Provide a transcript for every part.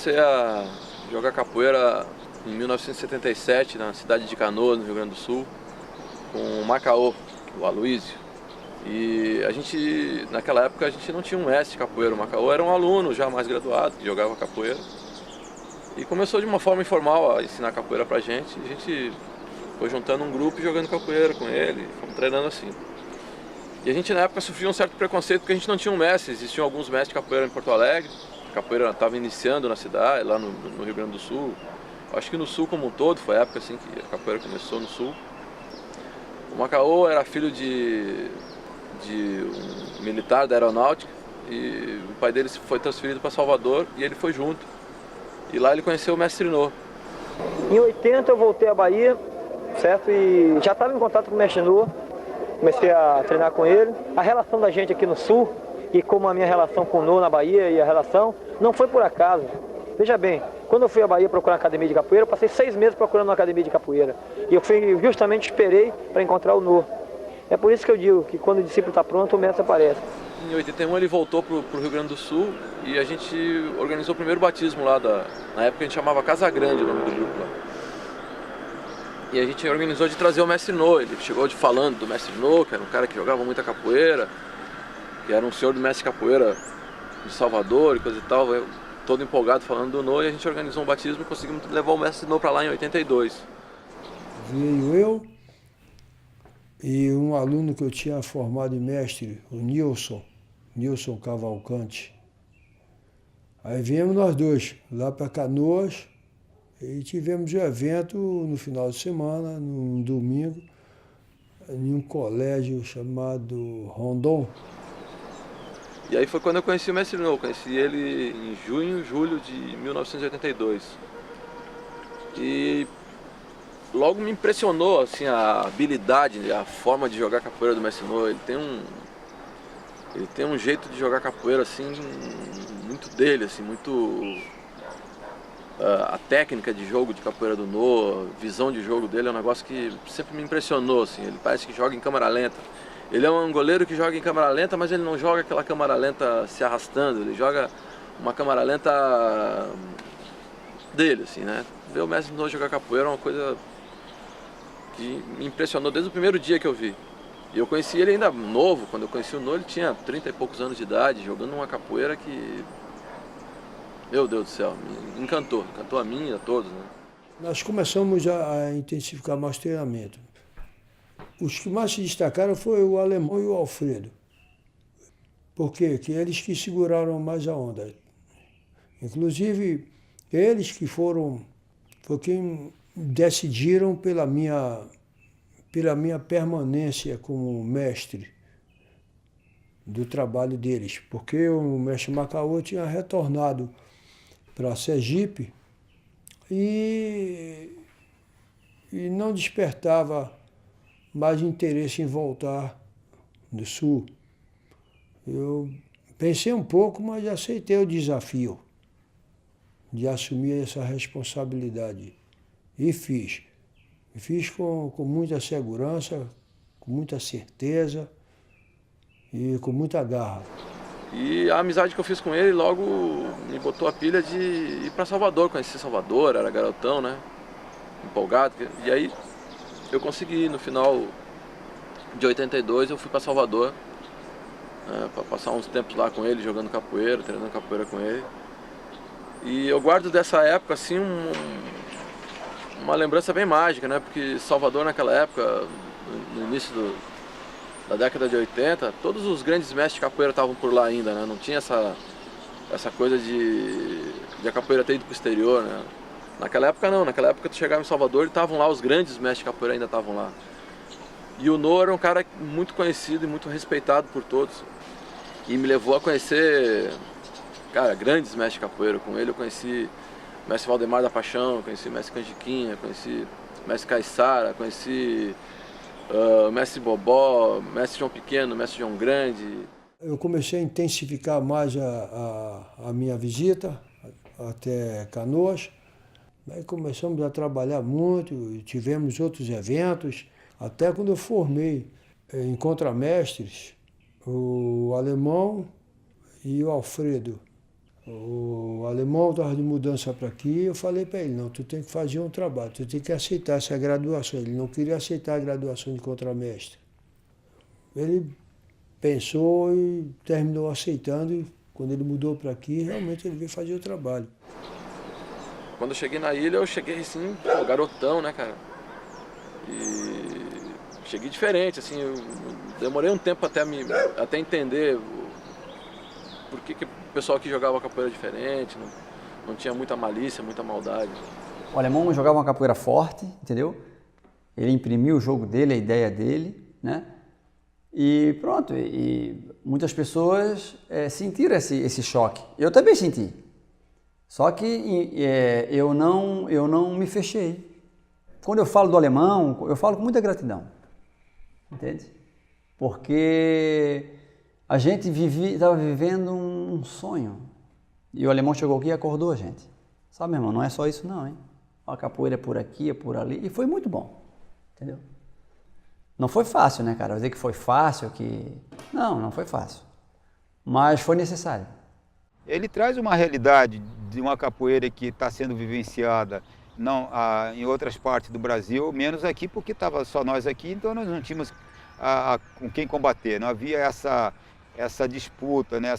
comecei a jogar capoeira em 1977 na cidade de Canoas, no Rio Grande do Sul, com o Macaô, o Aloísio. E naquela época a gente não tinha um mestre de capoeira, o Macaô era um aluno já mais graduado que jogava capoeira. E começou de uma forma informal a ensinar capoeira pra gente, e a gente foi juntando um grupo e jogando capoeira com ele, fomos treinando assim. E a gente na época sofria um certo preconceito porque a gente não tinha um mestre, existiam alguns mestres de capoeira em Porto Alegre, a capoeira estava iniciando na cidade, lá no Rio Grande do Sul. Acho que no Sul como um todo, foi a época assim que a capoeira começou no Sul. O Macaô era filho de um militar da aeronáutica e o pai dele foi transferido para Salvador e ele foi junto. E lá ele conheceu o mestre Nô. Em 80 eu voltei à Bahia, certo? E já estava em contato com o mestre Nô, comecei a treinar com ele. A relação da gente aqui no Sul, e como a minha relação com o Nô na Bahia e a relação, não foi por acaso. Veja bem, quando eu fui à Bahia procurar uma academia de capoeira, eu passei 6 meses procurando uma academia de capoeira. E eu justamente esperei para encontrar o Nô. É por isso que eu digo que quando o discípulo está pronto, o mestre aparece. Em 81 ele voltou para o Rio Grande do Sul e a gente organizou o primeiro batismo lá, na época a gente chamava Casa Grande o nome do grupo lá. E a gente organizou de trazer o mestre Nô, ele chegou falando do mestre Nô, que era um cara que jogava muita capoeira, que era um senhor do mestre capoeira de Salvador e coisa e tal, eu, todo empolgado falando do Nô, e a gente organizou um batismo e conseguimos levar o mestre Nô para lá em 82. Veio eu e um aluno que eu tinha formado em mestre, o Nilson Cavalcante. Aí viemos nós dois lá para Canoas e tivemos um evento no final de semana, num domingo, em um colégio chamado Rondon. E aí foi quando eu conheci o mestre Nô, conheci ele em julho de 1982. E logo me impressionou assim, a habilidade, a forma de jogar capoeira do mestre Nô. Ele tem um jeito de jogar capoeira assim, muito dele, assim, muito a técnica de jogo de capoeira do Nô, a visão de jogo dele é um negócio que sempre me impressionou, assim. Ele parece que joga em câmera lenta. Ele é um goleiro que joga em câmera lenta, mas ele não joga aquela câmera lenta se arrastando, ele joga uma câmera lenta dele, assim, né? Ver o mestre Nô jogar capoeira é uma coisa que me impressionou desde o primeiro dia que eu vi. E eu conheci ele ainda novo, quando eu conheci o Nô ele tinha 30 e poucos anos de idade, jogando uma capoeira que, meu Deus do céu, me encantou a mim e a todos, né? Nós começamos a intensificar mais treinamento. Os que mais se destacaram foi o Alemão e o Alfredo. Por quê? Que eles que seguraram mais a onda. Inclusive, eles que foi quem decidiram pela minha permanência como mestre do trabalho deles, porque o mestre Macaô tinha retornado para Sergipe e não despertava mais interesse em voltar do Sul. Eu pensei um pouco, mas aceitei o desafio de assumir essa responsabilidade e fiz. Fiz com muita segurança, com muita certeza e com muita garra. E a amizade que eu fiz com ele logo me botou a pilha de ir para Salvador, conhecer Salvador, era garotão, né? Empolgado. E aí eu consegui, no final de 82, eu fui para Salvador, para passar uns tempos lá com ele, jogando capoeira, treinando capoeira com ele. E eu guardo dessa época, assim, uma lembrança bem mágica, né? Porque Salvador naquela época, no início da década de 80, todos os grandes mestres de capoeira estavam por lá ainda, né? Não tinha essa coisa de a capoeira ter ido pro exterior, né? Naquela época não, naquela época tu chegava em Salvador e estavam lá, os grandes mestres de capoeira ainda estavam lá. E o Nô era um cara muito conhecido e muito respeitado por todos. E me levou a conhecer, cara, grandes mestres de capoeira. Com ele eu conheci o mestre Valdemar da Paixão, conheci o mestre Canjiquinha, conheci o mestre Caiçara, conheci o mestre Bobó, o mestre João Pequeno, o mestre João Grande. Eu comecei a intensificar mais a minha visita até Canoas. Aí começamos a trabalhar muito, tivemos outros eventos, até quando eu formei em contramestres, o Alemão e o Alfredo O alemão estava de mudança para aqui, eu falei para ele, não, tu tem que fazer um trabalho, tu tem que aceitar essa graduação. Ele não queria aceitar a graduação de contramestre. Ele pensou e terminou aceitando, e quando ele mudou para aqui, realmente ele veio fazer o trabalho. Quando eu cheguei na ilha, eu cheguei assim, pô, garotão, né, cara? E cheguei diferente, assim, eu demorei um tempo até entender por que o pessoal aqui jogava capoeira diferente, não tinha muita malícia, muita maldade. O alemão jogava uma capoeira forte, entendeu? Ele imprimiu o jogo dele, a ideia dele, né? E pronto, e muitas pessoas sentiram esse choque. Eu também senti. Só que eu não me fechei. Quando eu falo do alemão, eu falo com muita gratidão, entende? Porque a gente estava vivendo um sonho. E o alemão chegou aqui e acordou a gente. Sabe, meu irmão, não é só isso não, hein? A capoeira é por aqui, é por ali. E foi muito bom, entendeu? Não foi fácil, né, cara? Vou dizer que foi fácil, que... Não foi fácil. Mas foi necessário. Ele traz uma realidade de uma capoeira que está sendo vivenciada em outras partes do Brasil, menos aqui porque estava só nós aqui, então nós não tínhamos com quem combater, não havia essa disputa, né,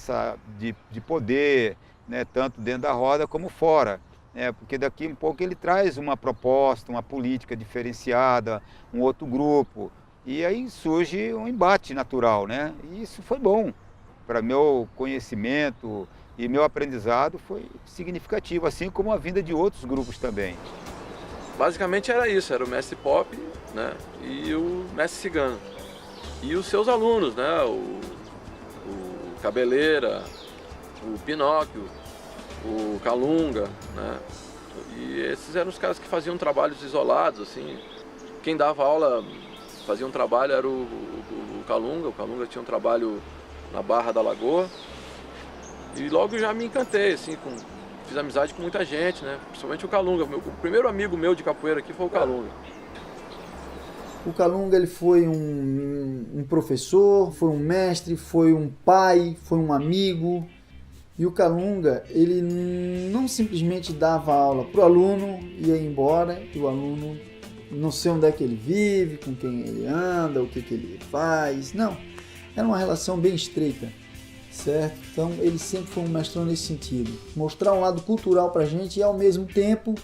de poder, né, tanto dentro da roda como fora, né, porque daqui um pouco ele traz uma proposta, uma política diferenciada, um outro grupo, e aí surge um embate natural, né, e isso foi bom para meu conhecimento. E meu aprendizado foi significativo, assim como a vinda de outros grupos também. Basicamente era isso, era o mestre Pop, né, e o mestre Cigano. E os seus alunos, né, o Cabeleira, o Pinóquio, o Calunga, né, e esses eram os caras que faziam trabalhos isolados, assim. Quem dava aula, fazia um trabalho era o Calunga tinha um trabalho na Barra da Lagoa. E logo já me encantei, assim, fiz amizade com muita gente, né? Principalmente o Calunga. O primeiro amigo meu de capoeira aqui foi o Calunga. O Calunga, ele foi um professor, foi um mestre, foi um pai, foi um amigo. E o Calunga, ele não simplesmente dava aula para o aluno, ia embora, e o aluno não sei onde é que ele vive, com quem ele anda, o que ele faz. Não, era uma relação bem estreita. Certo? Então ele sempre foi um mestrão nesse sentido, mostrar um lado cultural pra gente e ao mesmo tempo,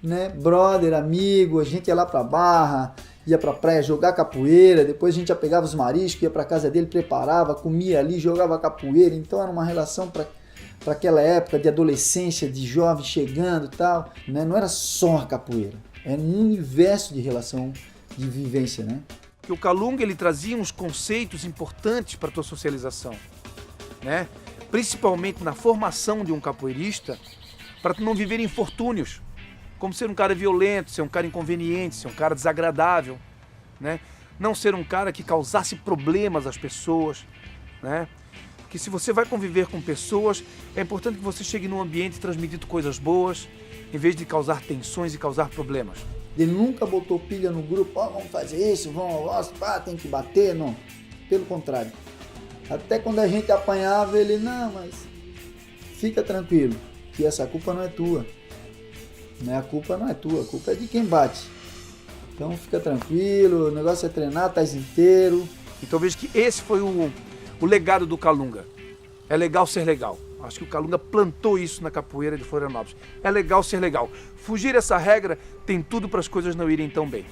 né, brother, amigo, a gente ia lá pra Barra, ia pra praia jogar capoeira, depois a gente já pegava os mariscos, ia pra casa dele, preparava, comia ali, jogava capoeira, então era uma relação para aquela época de adolescência, de jovem chegando e tal, né? Não era só a capoeira, era um universo de relação, de vivência, né? Que o Calunga, ele trazia uns conceitos importantes para a tua socialização. Né? Principalmente na formação de um capoeirista, para tu não viver infortúnios, como ser um cara violento, ser um cara inconveniente, ser um cara desagradável, né? Não ser um cara que causasse problemas às pessoas, né? Que se você vai conviver com pessoas, é importante que você chegue num ambiente transmitindo coisas boas, em vez de causar tensões e causar problemas. Ele nunca botou pilha no grupo, vamos fazer isso, tem que bater, não. Pelo contrário. Até quando a gente apanhava, ele, não, mas fica tranquilo, que essa culpa não é tua. Né? A culpa não é tua, a culpa é de quem bate. Então fica tranquilo, o negócio é treinar, tá inteiro. Então vejo que esse foi o legado do Calunga. É legal ser legal. Acho que o Calunga plantou isso na capoeira de Florianópolis. É legal ser legal. Fugir essa regra tem tudo para as coisas não irem tão bem.